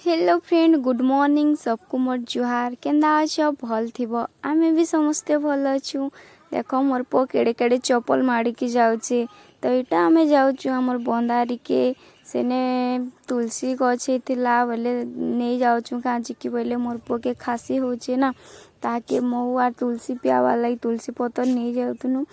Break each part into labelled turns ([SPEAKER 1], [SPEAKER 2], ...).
[SPEAKER 1] Hello friend good morning सबको मोर जुहार केंदा अछ भल थिबो आमे भी समस्ते भल अछु। देखो मोर पो केड़े केड़े चप्पल माड़ी की जाउचे तो इटा आमे जाउछु हमर बंदारी के सेने तुलसी गछ हेतिला बोले नहीं जाउछु कांची की बोले मोर पो के खासी होचे ना ताके महुआ तुलसी पियावा लाई तुलसी पतर नहीं जाउतनु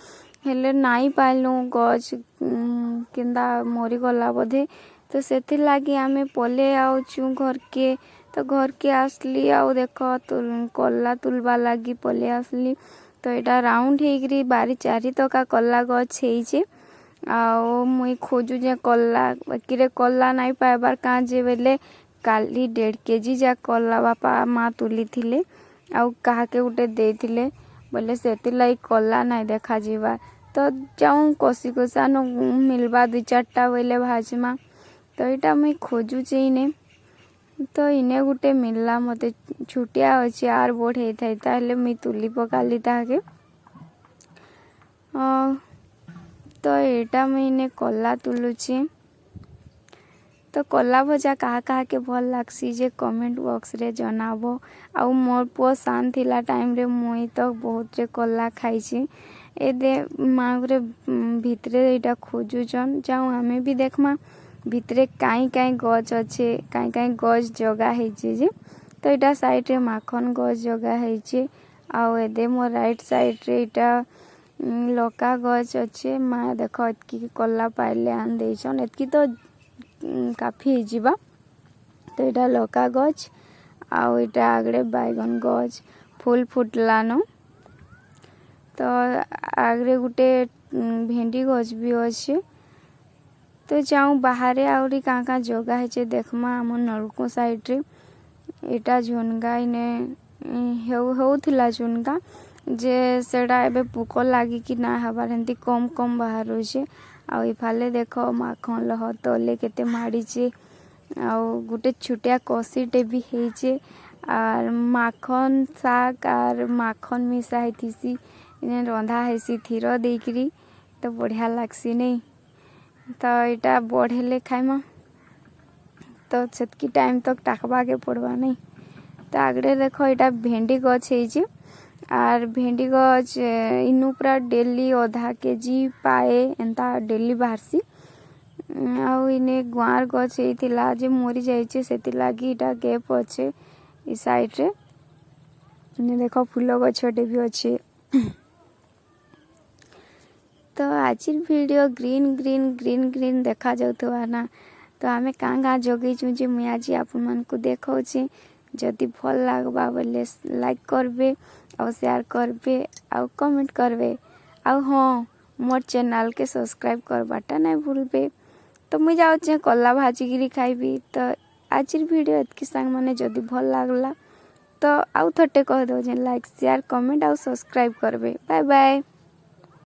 [SPEAKER 1] हेले नाई पाइलु गछ केंदा मोरी गला बोधे तो सेति लागी आमे पले आउछु घर के तो घर के आसली आउ देखो कल्ला तुलबा लागी पले आसली तो एटा राउंड हेगरी बारी चारी तका कल्ला गछ हेइचे आउ मुई खोजु जे कल्ला बाकी कल्ला नाई पाइबार काँ जे बेले काली 1.5 केजी जा कल्ला बापा माँ तुली थिले आउ काहाके उठे देथिले बोले सेति लाई कल्ला नाई देखा जीवा तो जाऊँ कोसी कोसा न मिलबा 2-4टा बोले भाजमा तो यहाँ मुई खोजुचे इने तो इने गुटे मिलला मते छुटिया अच्छे आर बोर्ड होता ताले मुई तुली पकाली ताके तो यहाँ मुई इने कल्ला तुलुची तो कल्ला भजा कहा कहा के भल लागसी जे कमेंट बॉक्स रे जनाबो आउ मोर पो सान थिला टाइम रे मुई तो बहुत रे कल्ला खाइची ए दे मागरे भितरे एटा खोजुचन जाऊ आमे भी देखमा भितरे काई काई गछ अच्छे काई काई गछ जगह हेचे जे तो एटा साइड रे माखन गछ जगह हेचे आउ एदे मोर राइट साइड रे एटा लका गछ अच्छे माँ देखो एतकी कल्ला पाइले आन देछन एतकी तो काफी हिजिबा तो एटा लका गछ आउ एटा आगरे बैगन गछ फूल फुटलानो तो आगरे गुटे भेंडी गछ भी अच्छे तो जाऊँ बाहर आउरी कहाँ कहाँ जगह है देखमा आम नलको साइड रे एटा झुनगा इने होउथिला झुनगा जे सेडा एबे पुक लागी कि ना हबार हेंती कम कम बाहर होचे आउ इफाले देखो माखन लह तले केते माड़ीचे आउ गुटे छुटिया कसीटे भी हेचे आर माखन साग आर माखन मिसा हेतिसी इने रंधा हेसी थीर देकरी तो बढ़िया लागसी नहीं तो इटा बढ़ेले खाइमा तो सेतकी टाइम तक टाकबा के पड़वा नहीं तो आगरे देखो इटा भेंडी गछ हेइचे आर भेंडी गछ इनु पूरा डेली 0.5 केजी पाए एंता डेली बाहरसी आउ इने गुआर गछ हेइथिला जे मरी जाइचे सेति लागी इटा गैप अच्छे इ साइड रे इने देखो फूल गछटे भी अच्छे तो आज video green green green green देखा जाउथवा ना तो आमे काँ काँ जगैछु जे मुई आज आपन मन को देखौछि जदि भल लागबा बोले लाइक करबे और शेयर करबे और कमेंट करबे और हाँ मोर चैनल के सब्सक्राइब करबाटा नहीं भूलबे तो मुई जाउछे कल्ला भाजिगिरी खाइबी तो आज वीडियो एतकी संग माने जदि भल लागला तो आउ थटे कह दो जे लाइक शेयर कमेंट और सब्सक्राइब करबे बाय बाय।